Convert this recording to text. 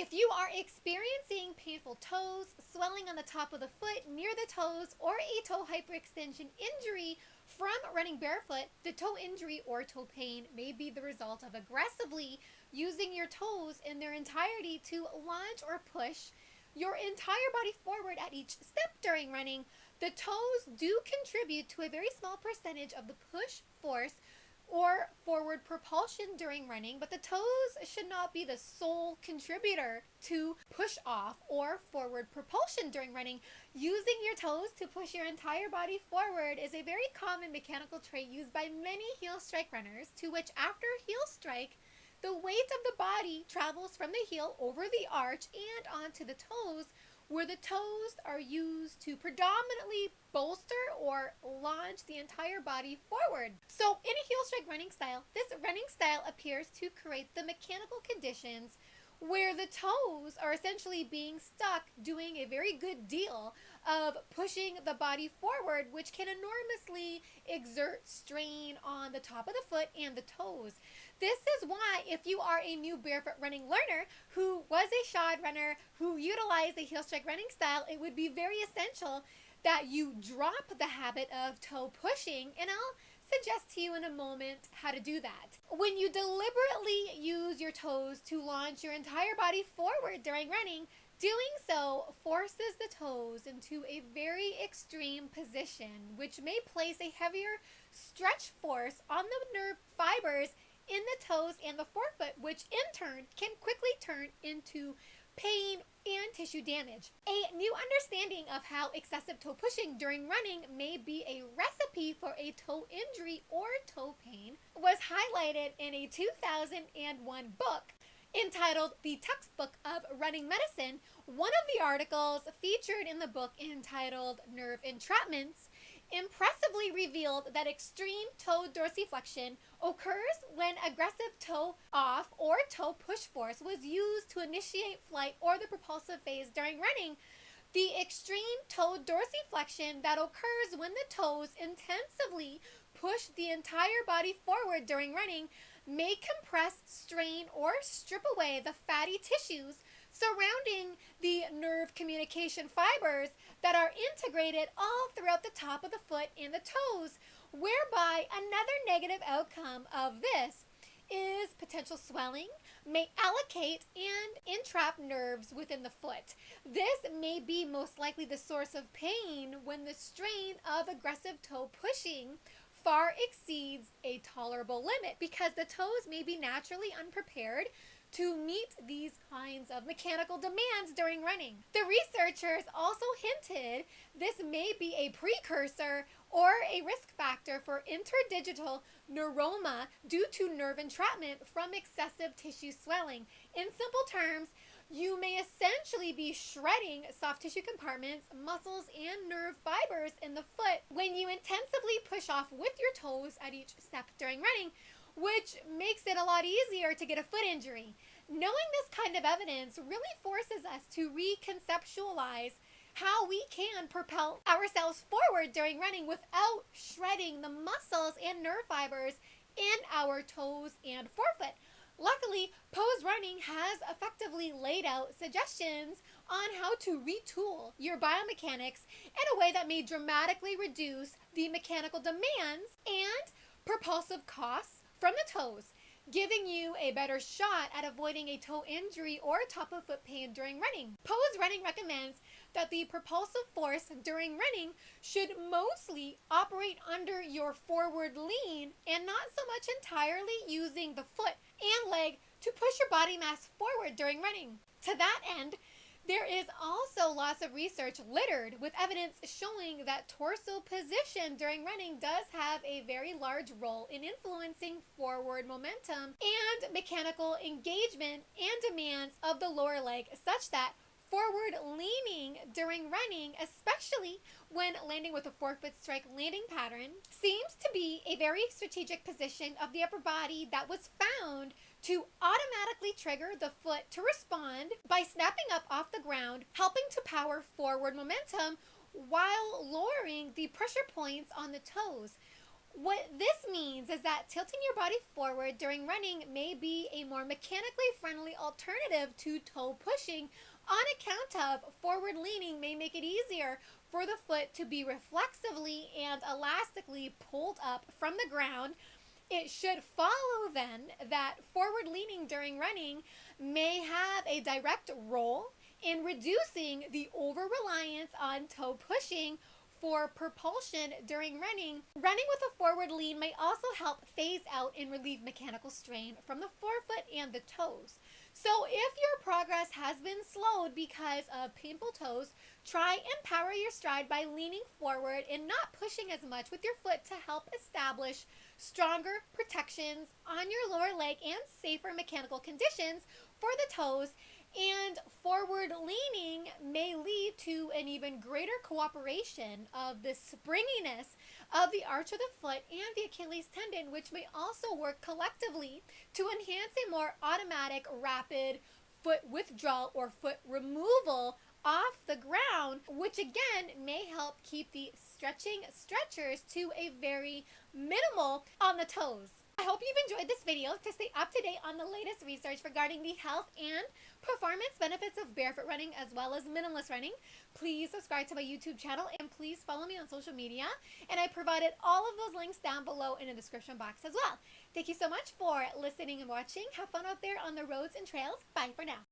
If you are experiencing painful toes, swelling on the top of the foot near the toes, or a toe hyperextension injury from running barefoot, the toe injury or toe pain may be the result of aggressively using your toes in their entirety to launch or push your entire body forward at each step during running. The toes do contribute to a very small percentage of the push force or forward propulsion during running, but the toes should not be the sole contributor to push off or forward propulsion during running. Using your toes to push your entire body forward is a very common mechanical trait used by many heel strike runners, to which after heel strike, the weight of the body travels from the heel over the arch and onto the toes, where the toes are used to predominantly bolster or launch the entire body forward. So in a heel strike running style, this running style appears to create the mechanical conditions where the toes are essentially being stuck doing a very good deal of pushing the body forward, which can enormously exert strain on the top of the foot and the toes. This is why if you are a new barefoot running learner who was a shod runner, who utilized a heel strike running style, it would be very essential that you drop the habit of toe pushing, and I'll suggest to you in a moment how to do that. When you deliberately use your toes to launch your entire body forward during running, doing so forces the toes into a very extreme position, which may place a heavier stretch force on the nerve fibers in the toes and the forefoot, which in turn can quickly turn into pain and tissue damage. A new understanding of how excessive toe pushing during running may be a recipe for a toe injury or toe pain was highlighted in a 2001 book entitled The Textbook of Running Medicine. One of the articles featured in the book, entitled Nerve Entrapments, impressively revealed that extreme toe dorsiflexion occurs when aggressive toe off or toe push force was used to initiate flight or the propulsive phase during running. The extreme toe dorsiflexion that occurs when the toes intensively push the entire body forward during running may compress, strain, or strip away the fatty tissues surrounding the nerve communication fibers that are integrated all throughout the top of the foot and the toes, whereby another negative outcome of this is potential swelling, may allocate and entrap nerves within the foot. This may be most likely the source of pain when the strain of aggressive toe pushing far exceeds a tolerable limit, because the toes may be naturally unprepared to meet these kinds of mechanical demands during running. The researchers also hinted this may be a precursor or a risk factor for interdigital neuroma due to nerve entrapment from excessive tissue swelling. In simple terms, you may essentially be shredding soft tissue compartments, muscles, and nerve fibers in the foot when you intensively push off with your toes at each step during running, which makes it a lot easier to get a foot injury. Knowing this kind of evidence really forces us to reconceptualize how we can propel ourselves forward during running without shredding the muscles and nerve fibers in our toes and forefoot. Luckily, Pose Running has effectively laid out suggestions on how to retool your biomechanics in a way that may dramatically reduce the mechanical demands and propulsive costs from the toes, giving you a better shot at avoiding a toe injury or top of foot pain during running. Pose Running recommends that the propulsive force during running should mostly operate under your forward lean and not so much entirely using the foot and leg to push your body mass forward during running. To that end, there is also lots of research littered with evidence showing that torso position during running does have a very large role in influencing forward momentum and mechanical engagement and demands of the lower leg, such that forward leaning during running, especially when landing with a forefoot strike landing pattern, seems to be a very strategic position of the upper body that was found to automatically trigger the foot to respond by snapping up off the ground, helping to power forward momentum while lowering the pressure points on the toes. What this means is that tilting your body forward during running may be a more mechanically friendly alternative to toe pushing on account of forward leaning may make it easier for the foot to be reflexively and elastically pulled up from the ground. It should follow then that forward leaning during running may have a direct role in reducing the over reliance on toe pushing for propulsion during running. Running with a forward lean may also help phase out and relieve mechanical strain from the forefoot and the toes. So, if your progress has been slowed because of painful toes, try and power your stride by leaning forward and not pushing as much with your foot to help establish stronger protections on your lower leg and safer mechanical conditions for the toes. And forward leaning may lead to an even greater cooperation of the springiness of the arch of the foot and the Achilles tendon, which may also work collectively to enhance a more automatic, rapid foot withdrawal or foot removal off the ground, which again may help keep the stretching stretchers to a very minimal on the toes. I hope you've enjoyed this video. To stay up to date on the latest research regarding the health and performance benefits of barefoot running as well as minimalist running, please subscribe to my YouTube channel and please follow me on social media. And I provided all of those links down below in the description box as well. Thank you so much for listening and watching. Have fun out there on the roads and trails. Bye for now.